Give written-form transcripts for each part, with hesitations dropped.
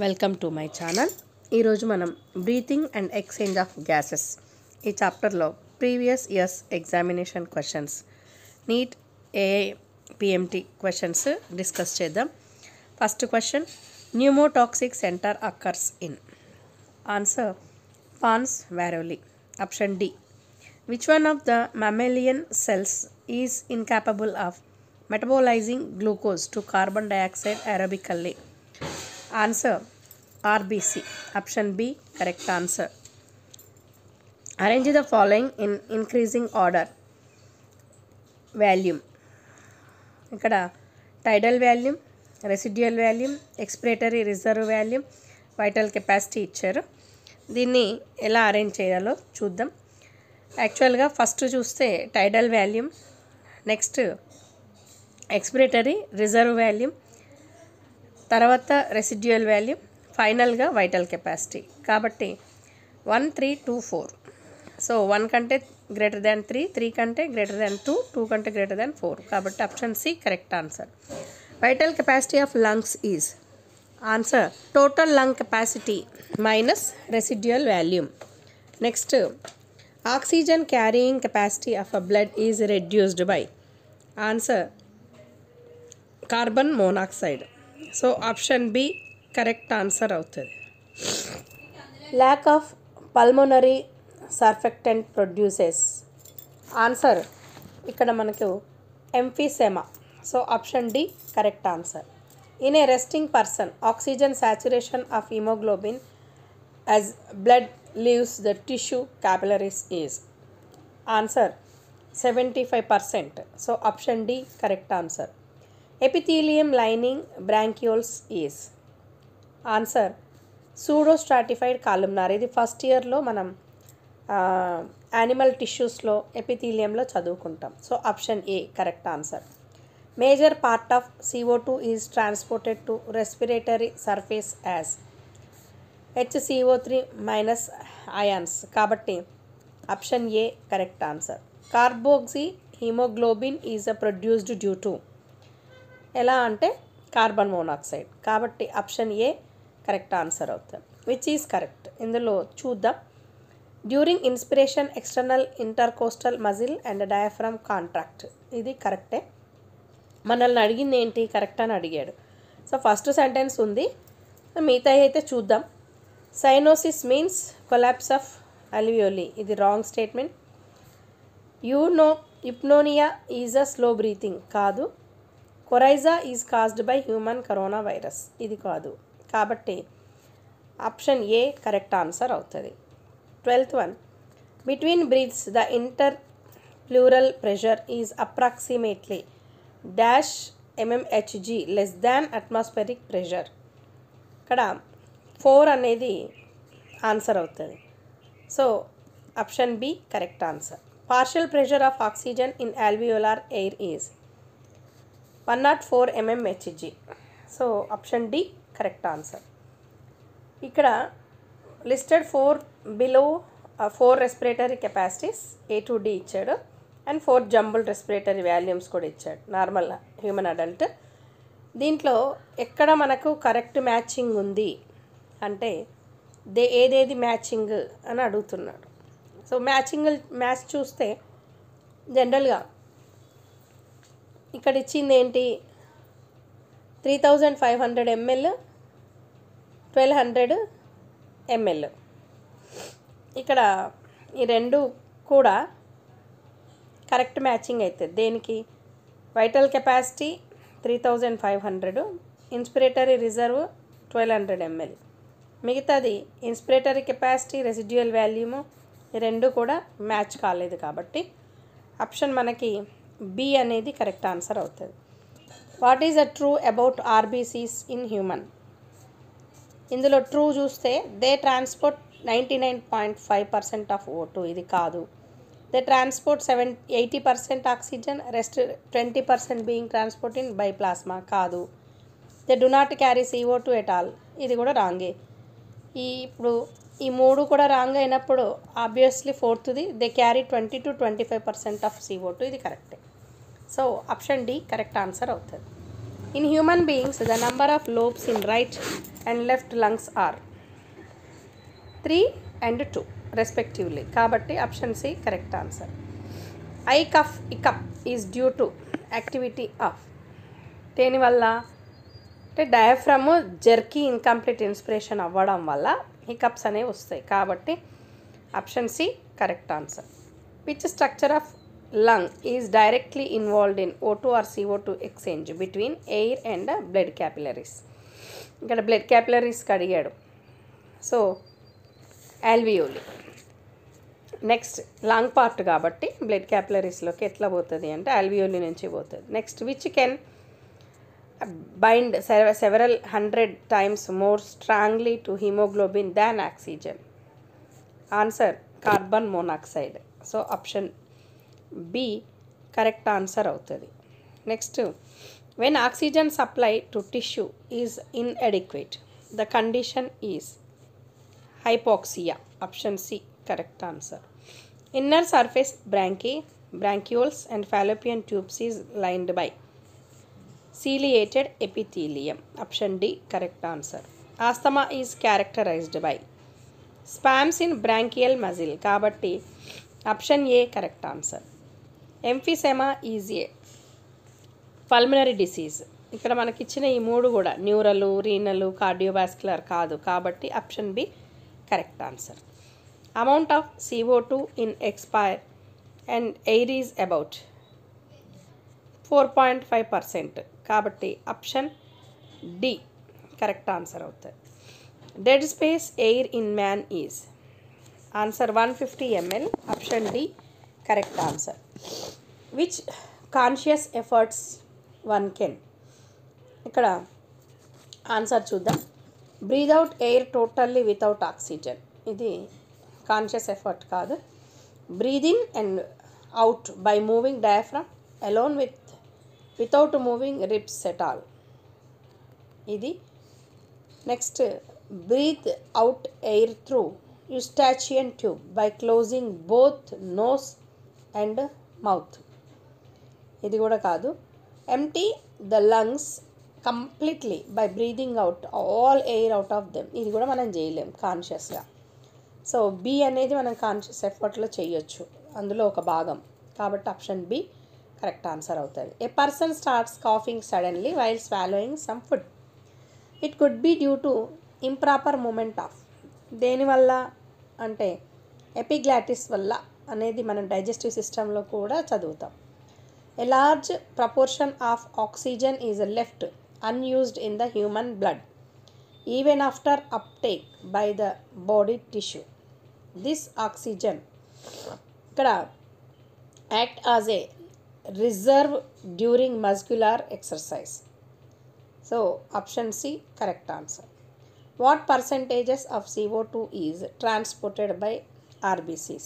Welcome to my channel. ఈరోజు మనం breathing and exchange of gases ఈ చాప్టర్లో previous years examination questions NEET AIPMT questions discuss చేద్దాం. First question, pneumotaxic centre occurs in. Answer pons varolii. Option D. Which one of the mammalian cells is incapable of metabolizing glucose to carbon dioxide aerobically? Answer RBC. Option B correct answer. Arrange the following in increasing order. Volume. ఇక్కడ టైడల్ volume, residual volume, expiratory reserve volume, vital capacity ఇచ్చారు. దీన్ని ఎలా arrange చేయాలో చూద్దాం. యాక్చువల్గా first చూస్తే టైడల్ volume, next expiratory reserve volume, తర్వాత residual volume, ఫైనల్గా వైటల్ కెపాసిటీ. కాబట్టి 1, 3, 2, 4. సో 1 కంటే గ్రేటర్ దాన్ 3, 3 కంటే గ్రేటర్ దాన్ 2, 2 కంటే గ్రేటర్ దాన్ 4. కాబట్టి option C correct answer. Vital capacity of lungs is. Answer total lung capacity minus residual volume. Next, oxygen carrying capacity of a blood is reduced by. Answer carbon monoxide. So option B correct answer అవుతుంది. Lack of pulmonary surfactant produces. Answer ఇక్కడ మనకు emphysema. So option D correct answer. In a resting person oxygen saturation of haemoglobin as blood leaves the tissue capillaries is. Answer 75%. So option D correct answer. Epithelium lining bronchioles is. Answer pseudostratified columnar. ఇది first ఇయర్లో మనం animal టిష్యూస్లో ఎపిథీలియంలో చదువుకుంటాం. So option A correct answer. Major part of CO2 is transported to respiratory surface as HCO3 minus ions. కాబట్టి option A correct answer. Carboxyhaemoglobin is produced due to. ఎలా అంటే carbon monoxide. కాబట్టి option A correct answer అవుతుంది. Which is correct ఇందులో చూద్దాం. During inspiration external intercostal muscle and diaphragm contract. ఇది కరెక్టే. మనల్ని అడిగింది ఏంటి, కరెక్ట్ అని అడిగాడు. సో ఫస్ట్ సెంటెన్స్ ఉంది, మిగతా అయితే చూద్దాం. Cyanosis means collapse of alveoli. ఇది wrong statement. Eupnoea is a slow breathing. కాదు. Coryza is caused by human corona virus. ఇది కాదు. కాబట్టి ఆప్షన్ ఏ కరెక్ట్ ఆన్సర్ అవుతుంది. 12th one, between breaths the inter pleural pressure is approximately -mmHg less than atmospheric pressure. ఇక్కడ 4 అనేది answer అవుతుంది. So option B correct answer. Partial pressure of oxygen in alveolar air is 104 mmHg. So option D correct answer. ఇక్కడ listed 4 below 4 respiratory capacities A to D ఇచ్చాడు and 4 jumble respiratory volumes కూడా ఇచ్చాడు normal human adult. దీంట్లో ఎక్కడ మనకు correct matching ఉంది అంటే ఏదేది మ్యాచింగ్ అని అడుగుతున్నాడు. సో మ్యాచ్ చూస్తే జనరల్గా ఇక్కడ ఇచ్చింది ఏంటి, 3500 ml 1200 ml. ఇక్కడ ఈ రెండు కూడా కరెక్ట్ మ్యాచింగ్ అవుతుంది. దేనికి, vital capacity 3500, inspiratory reserve 1200 ml. మిగతాది ఇన్స్పిరేటరీ కెపాసిటీ, రెసిడ్యుయల్ వాల్యూము ఈ రెండు కూడా మ్యాచ్ కాలేదు. కాబట్టి ఆప్షన్ మనకి బి అనేది కరెక్ట్ ఆన్సర్ అవుతుంది. What is a true about RBCs in human. ఇందులో ట్రూ చూస్తే దే ట్రాన్స్పోర్ట్ 99.5% ఆఫ్ O2. ఇది కాదు. They transport 80% oxygen, rest 20% being transport in by plasma. కాదు. They do not carry CO2 at all. ఇది కూడా రాంగే. ఇప్పుడు ఈ 3 కూడా రాంగ్ అయినప్పుడు obviously 4th they carry 20 to 25% of CO2. ఇది కరెక్టే. So option D correct answer అవుతుంది. In human beings, the number of lobes in right and left lungs are 3 and 2 respectively. Kabatti option C correct answer. I cough hiccup is due to activity of దేని వల్ల అంటే diaphragm jerky incomplete inspiration అవ్వడం వల్ల hiccups అనేవి వస్తాయి. కాబట్టి option C correct answer. Which structure of lung is directly involved in O2 or CO2 exchange between air and blood capillaries. ఇక్కడ blood క్యాపిలరీస్కి అడిగాడు. So alveoli. Next lung part కాబట్టి blood క్యాపిలరీస్లోకి ఎట్లా పోతుంది అంటే ఆల్వియోలి నుంచి పోతుంది. Next which can bind several hundred times more strongly to hemoglobin than oxygen. Answer carbon monoxide. So option B correct answer అవుతుంది. Next, when oxygen supply to tissue is inadequate, the condition is hypoxia. Option C correct answer. Inner surface bronchioles and fallopian tubes is lined by ciliated epithelium. Option D correct answer. Asthma is characterized by spasms in bronchial muscle. Kabatti option A correct answer. Emphysema is a pulmonary disease. ఇక్కడ మనకి ఇచ్చిన ఈ మూడు కూడా neural, renal, cardiovascular కాదు. కాబట్టి option B correct answer. Amount of CO2 in expire and air is about 4.5%. కాబట్టి option D correct answer అవుతుంది. Dead space air in man is answer 150 ml. Option D correct answer. Which conscious efforts one can. ఇక్కడ answer చూద్దాం. Breathe out air totally without oxygen. ఇది conscious effort కాదు. Breathe in and out by moving diaphragm alone without moving ribs at all. ఇది next breath out air through Eustachian tube by closing both nose and mouth. ఇది కూడా కాదు. Empty the lungs completely by breathing out all air out of them. ఇది కూడా మనం చేయలేం కాన్షియస్గా. So B అనేది మనం కాన్షియస్ ఎఫర్ట్లో చేయొచ్చు, అందులో ఒక భాగం. కాబట్టి ఆప్షన్ బి కరెక్ట్ ఆన్సర్ అవుతుంది. A person starts coughing suddenly while swallowing some food. It could be due to improper movement of. దేనివల్ల అంటే ఎపిగ్లాటిస్ వల్ల అనేది మనం డైజెస్టివ్ సిస్టంలో కూడా చదువుతాం. A large proportion of oxygen is left unused in the human blood even after uptake by the body tissue. This oxygen ఇక్కడ act as a reserve during muscular exercise. So option C correct answer. What percentages of CO2 is transported by RBCs?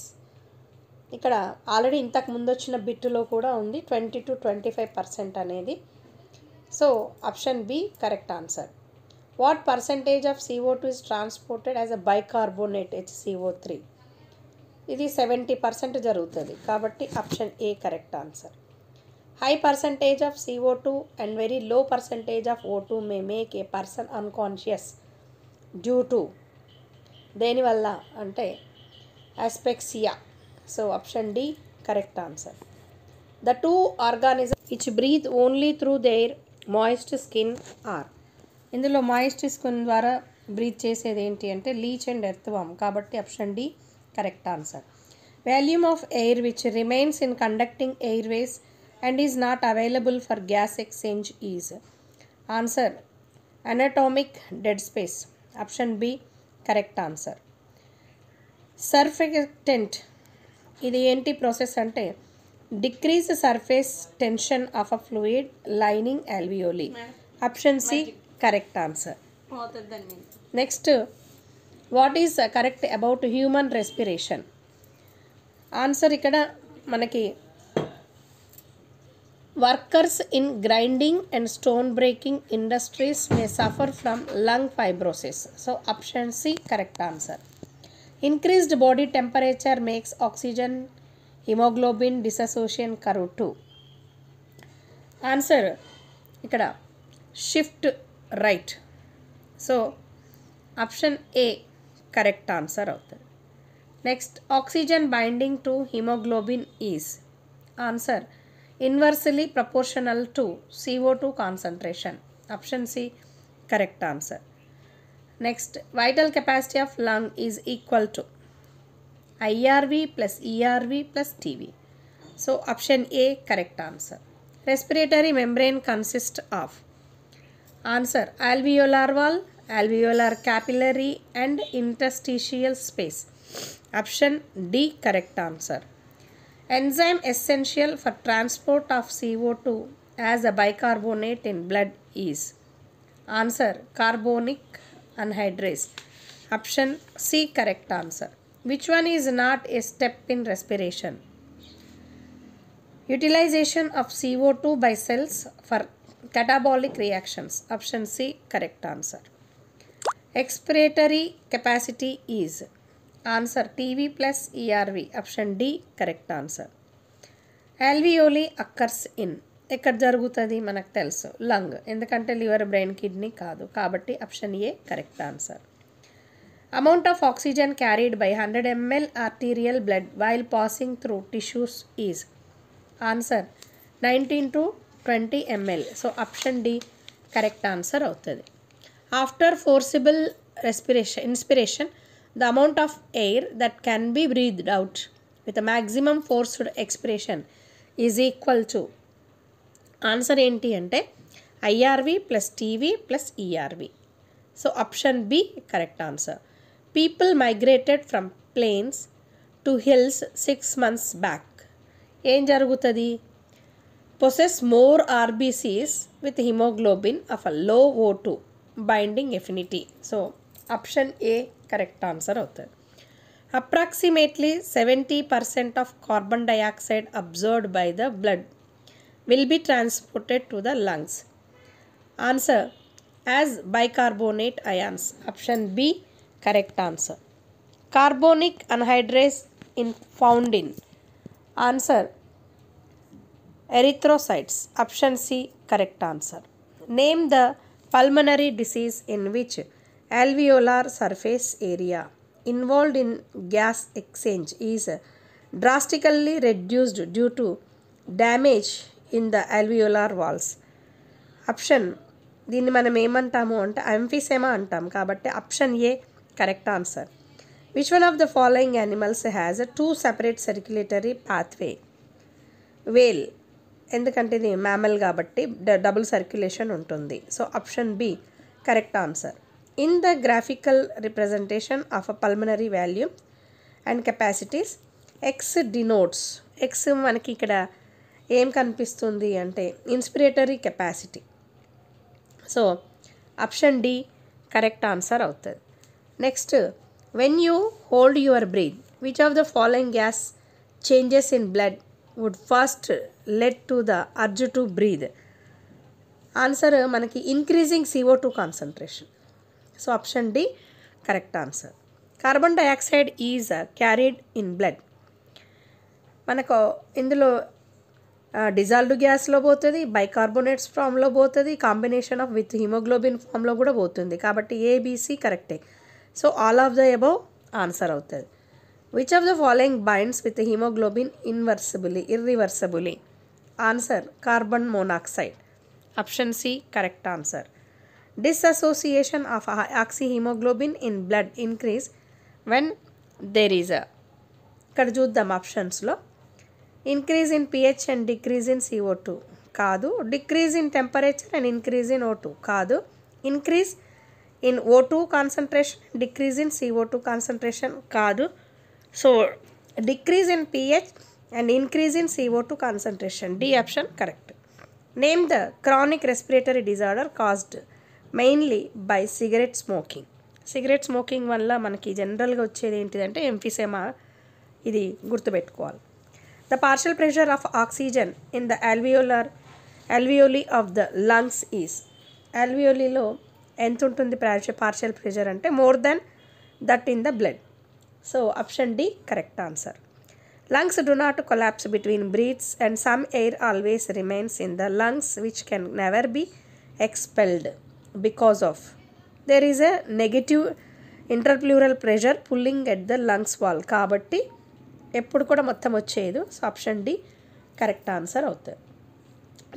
ఇక్కడ already ఇంతకు ముందు వచ్చిన బిట్టులో కూడా ఉంది 20 to 25% అనేది. So option B correct answer. What percentage of CO2 is transported as a bicarbonate HCO3? ఇది 70% జరుగుతుంది. కాబట్టి option A correct answer. High percentage of CO2 and very low percentage of O2 may make a person unconscious due to. దేనివల్ల అంటే asphyxia. So option D correct answer. The two organism which breath only through their moist skin are. ఇందులో moist skin ద్వారా breath చేసేది ఏంటి అంటే leech and earthworm. కాబట్టి option D correct answer. Volume of air which remains in conducting airways and is not available for gas exchange is. Answer anatomic dead space. Option B correct answer. Surfactant ఇది ఏంటి process అంటే decrease surface tension of a fluid lining alveoli. Option C correct answer. Next what is correct about human respiration. Answer ఇక్కడ మనకి workers in grinding and stone breaking industries may suffer from lung fibrosis. So option C correct answer. Increased body temperature makes oxygen hemoglobin dissociation curve 2. Answer ఇక్కడ shift right. So option A correct answer అవుతుంది. Next, oxygen binding to hemoglobin is answer inversely proportional to CO2 concentration. Option C correct answer. Next, vital capacity of lung is equal to IRV plus ERV plus TV. So option A correct answer. Respiratory membrane consists of answer alveolar wall, alveolar capillary and interstitial space. Option D correct answer. Enzyme essential for transport of CO2 as a bicarbonate in blood is answer carbonic anhydrase. Option C correct answer. Which one is not a step in respiration? Utilization of CO2 by cells for catabolic reactions. Option C correct answer. Expiratory capacity is answer TV plus ERV. Option D correct answer. Alveoli occurs in ఎక్కడ జరుగుతుంది మనకు తెలుసు lung, ఎందుకంటే liver brain kidney కాదు కాబట్టి option A correct answer. Amount of oxygen carried by 100 ml arterial blood while passing through tissues is answer 19 to 20 ml. So option D correct answer అవుతుంది. After forcible inspiration the amount of air that can be breathed out with maximum forced expiration is equal to answer ఏంటి అంటే IRV plus TV plus ERV. So option B correct answer. People migrated from plains to hills 6 months back. ఏం జరుగుతుంది? Possess more RBCs with haemoglobin of a low O2 binding affinity. So option A correct answer అవుతుంది. అప్రాక్సిమేట్లీ 70% of carbon dioxide absorbed by the blood will be transported to the lungs. Answer as bicarbonate ions. Option B correct answer. Carbonic anhydrase found in answer erythrocytes. Option C correct answer. Name the pulmonary disease in which alveolar surface area involved in gas exchange is drastically reduced due to damage in the alveolar walls. Option దీన్ని మనం ఏమంటాము అంటే emphysema అంటాం కాబట్టి option A correct answer. Which one of the following animals has 2 separate circulatory pathway? Whale, ఎందుకంటే ఇది mammal కాబట్టి double circulation ఉంటుంది. So option B correct answer. In the graphical representation of a pulmonary volume and capacities X denotes. X మనకి ఇక్కడ ఏం కనిపిస్తుంది అంటే inspiratory capacity. So option D correct answer అవుతుంది. Next, when you hold your breath which of the following gas changes in blood would first led to the urge to breathe? Answer మనకి increasing CO2 concentration. So option D correct answer. Carbon dioxide is carried in blood. మనకు ఇందులో dissolved గ్యాస్లో పోతుంది, bicarbonates ఫామ్లో పోతుంది, combination of with haemoglobin ఫామ్లో కూడా పోతుంది కాబట్టి ఏబిసి కరెక్టే. So all of the above answer అవుతుంది. Which of the following binds with haemoglobin irreversibly? Answer carbon monoxide. Option C correct answer. Dissociation of oxyhaemoglobin in blood increase when there is ఇక్కడ చూద్దాం ఆప్షన్స్లో. Increase in pH and decrease in CO2 కాదు. Decrease in temperature and increase in O2 కాదు. Increase in O2 concentration decrease in CO2 concentration కాదు. So decrease in pH and increase in CO2 concentration, D option correct. Name the chronic respiratory disorder caused mainly by cigarette smoking. Cigarette smoking వల్ల మనకి జనరల్గా వచ్చేది ఏంటిదంటే emphysema, ఇది గుర్తుపెట్టుకోవాలి. The partial pressure of oxygen in the alveoli of the lungs is alveoli-లో ఎంత ఉంటుంది partial pressure అంటే more than that in the blood. So option D correct answer. Lungs do not collapse between breaths and some air always remains in the lungs which can never be expelled because of there is a negative interpleural pressure pulling at the lungs wall. కాబట్టి ఎప్పుడు కూడా మొత్తం వచ్చేది. So option D correct answer అవుతుంది.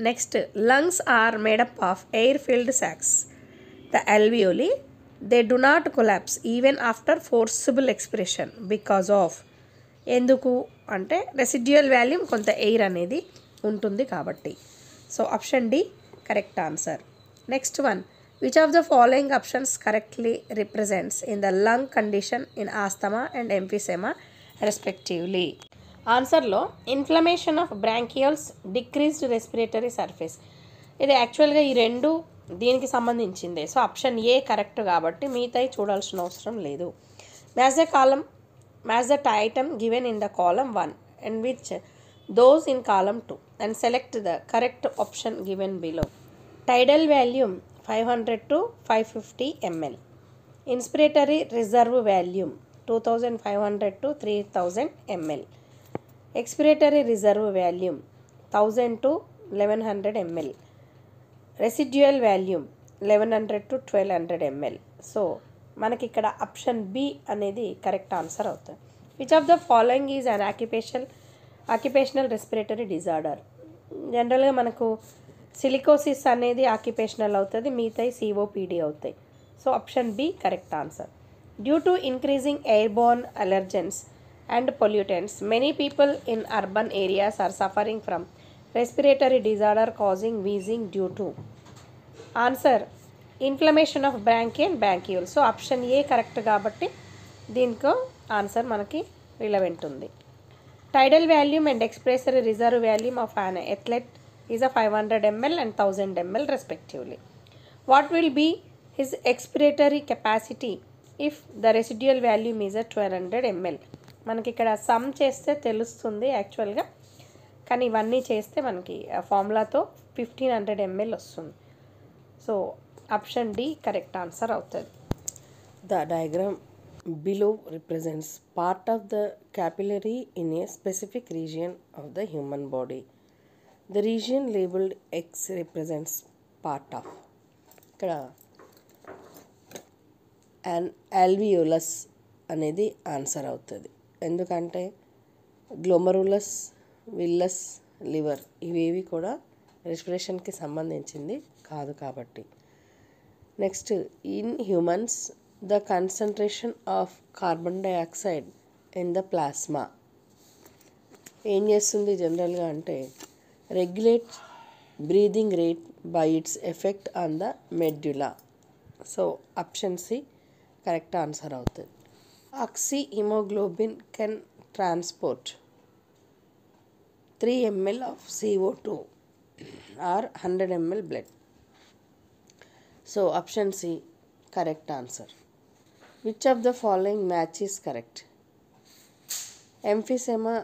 Next, lungs are made up of air filled sacs. The alveoli they do not collapse even after forcible expiration because of ఎందుకు అంటే residual volume కొంత air అనేది ఉంటుంది కాబట్టి. So option D correct answer. Next one, which of the following options correctly represents in the lung condition in asthma and emphysema respectively. ఆన్సర్లో inflammation of bronchioles, decreased respiratory surface. ఇది యాక్చువల్గా ఈ రెండు దీనికి సంబంధించిందే. సో ఆప్షన్ ఏ కరెక్ట్ కాబట్టి మిగతాయి చూడాల్సిన అవసరం లేదు. Match the item given in the column 1 and which those in column 2 and select the correct option given below. Tidal volume 500 to 550 ml. Inspiratory reserve volume 2500 to 3000 ml. Expiratory reserve volume 1000 to 1100 ml. Residual volume 1100 to 1200 ml. So మనకి ఇక్కడ option B అనేది correct answer అవుతుంది. Which of the following is an occupational respiratory disorder. జనరల్గా మనకు silicosis అనేది occupational అవుతుంది, మిగతాయి COPD అవుతాయి. So option B correct answer. Due to increasing airborne allergens and pollutants many people in urban areas are suffering from respiratory disorder causing wheezing due to. Answer inflammation of bronchi and bronchiole. So option A correct కాబట్టి దీనికో answer మనకి relevant ఉంది. Tidal volume and expiratory reserve volume of an athlete is 500 ml and 1000 ml respectively. What will be his expiratory capacity if the residual volume is 1200 ml. మనకి ఇక్కడ some చేస్తే తెలుస్తుంది యాక్చువల్గా, కానీ ఇవన్నీ చేస్తే మనకి ఫార్ములాతో 1500 ml వస్తుంది. So option D correct answer అవుతుంది. The diagram below represents part of the capillary in a specific region of the human body. The region labeled X represents part of. ఇక్కడ alveolus అనేది ఆన్సర్ అవుతుంది. ఎందుకంటే glomerulus, విల్లస్, liver ఇవేవి కూడా రెస్పిరేషన్కి సంబంధించింది కాదు కాబట్టి. Next, in humans the concentration of carbon dioxide in the plasma ఏం చేస్తుంది జనరల్గా అంటే regulate breathing rate by its effect on the medulla. So option C correct answer అవుతుంది. Oxyhaemoglobin can transport 3 ml of CO2 or 100 ml blood. So option C correct answer. Which of the following match is correct? Emphysema,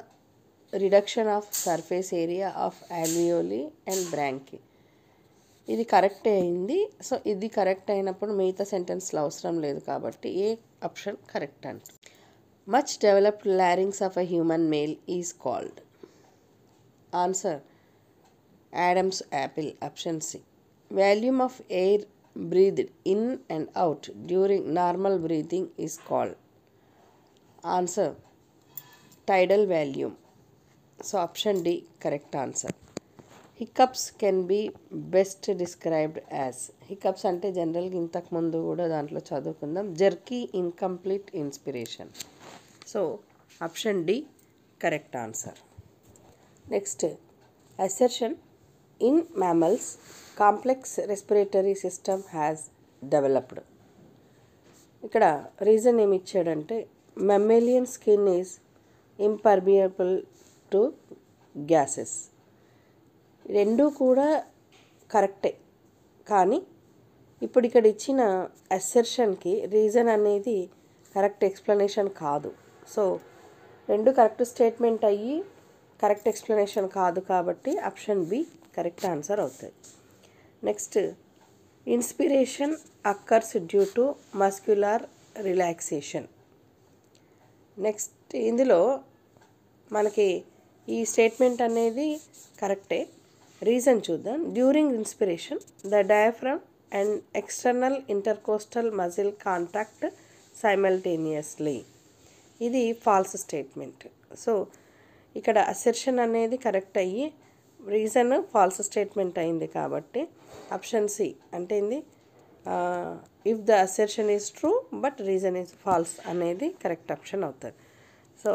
reduction of surface area of alveoli and bronchi. ఇది correct అయింది. So ఇది correct అయినప్పుడు మిగతా సెంటెన్స్లో అవసరం లేదు కాబట్టి ఏ option correct అంట. Much developed లారింగ్స్ of a human male is called. Answer Adam's apple, option C. Volume of air breathed in and out during normal breathing is called. Answer tidal volume. So option D correct answer. Hiccups can be best described as. Hiccups ante general ga intaku mundu kuda dantlo chadukundam, jerky incomplete inspiration. So option D correct answer. Next, assertion in mammals complex respiratory system has developed. ఇక్కడ reason ఏమి ఇచ్చాడంటే mammalian skin is impermeable to gases. రెండు కూడా కరెక్టే, కానీ ఇప్పుడు ఇక్కడ ఇచ్చిన అసెర్షన్కి రీజన్ అనేది కరెక్ట్ ఎక్స్ప్లెనేషన్ కాదు. సో రెండు కరెక్ట్ స్టేట్మెంట్ అయ్యి కరెక్ట్ ఎక్స్ప్లెనేషన్ కాదు కాబట్టి ఆప్షన్ బి కరెక్ట్ ఆన్సర్ అవుతుంది. Next, inspiration occurs due to muscular relaxation. Next ఇందులో మనకి ఈ స్టేట్మెంట్ అనేది కరెక్టే, రీజన్ చూద్దాం. During inspiration the diaphragm and external intercostal muscle contact simultaneously. ఇది ఫాల్స్ స్టేట్మెంట్. సో ఇక్కడ అసెర్షన్ అనేది కరెక్ట్ అయ్యి రీజన్ ఫాల్స్ స్టేట్మెంట్ అయింది కాబట్టి ఆప్షన్ సి అంటే ఏంది, if the assertion is true but reason is false అనేది కరెక్ట్ ఆప్షన్ అవుతుంది. So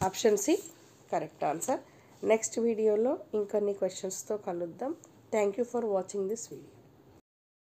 option C correct answer. Next వీడియోలో ఇంకొన్ని క్వశ్చన్స్తో కలుద్దాం. Thank you for watching this video.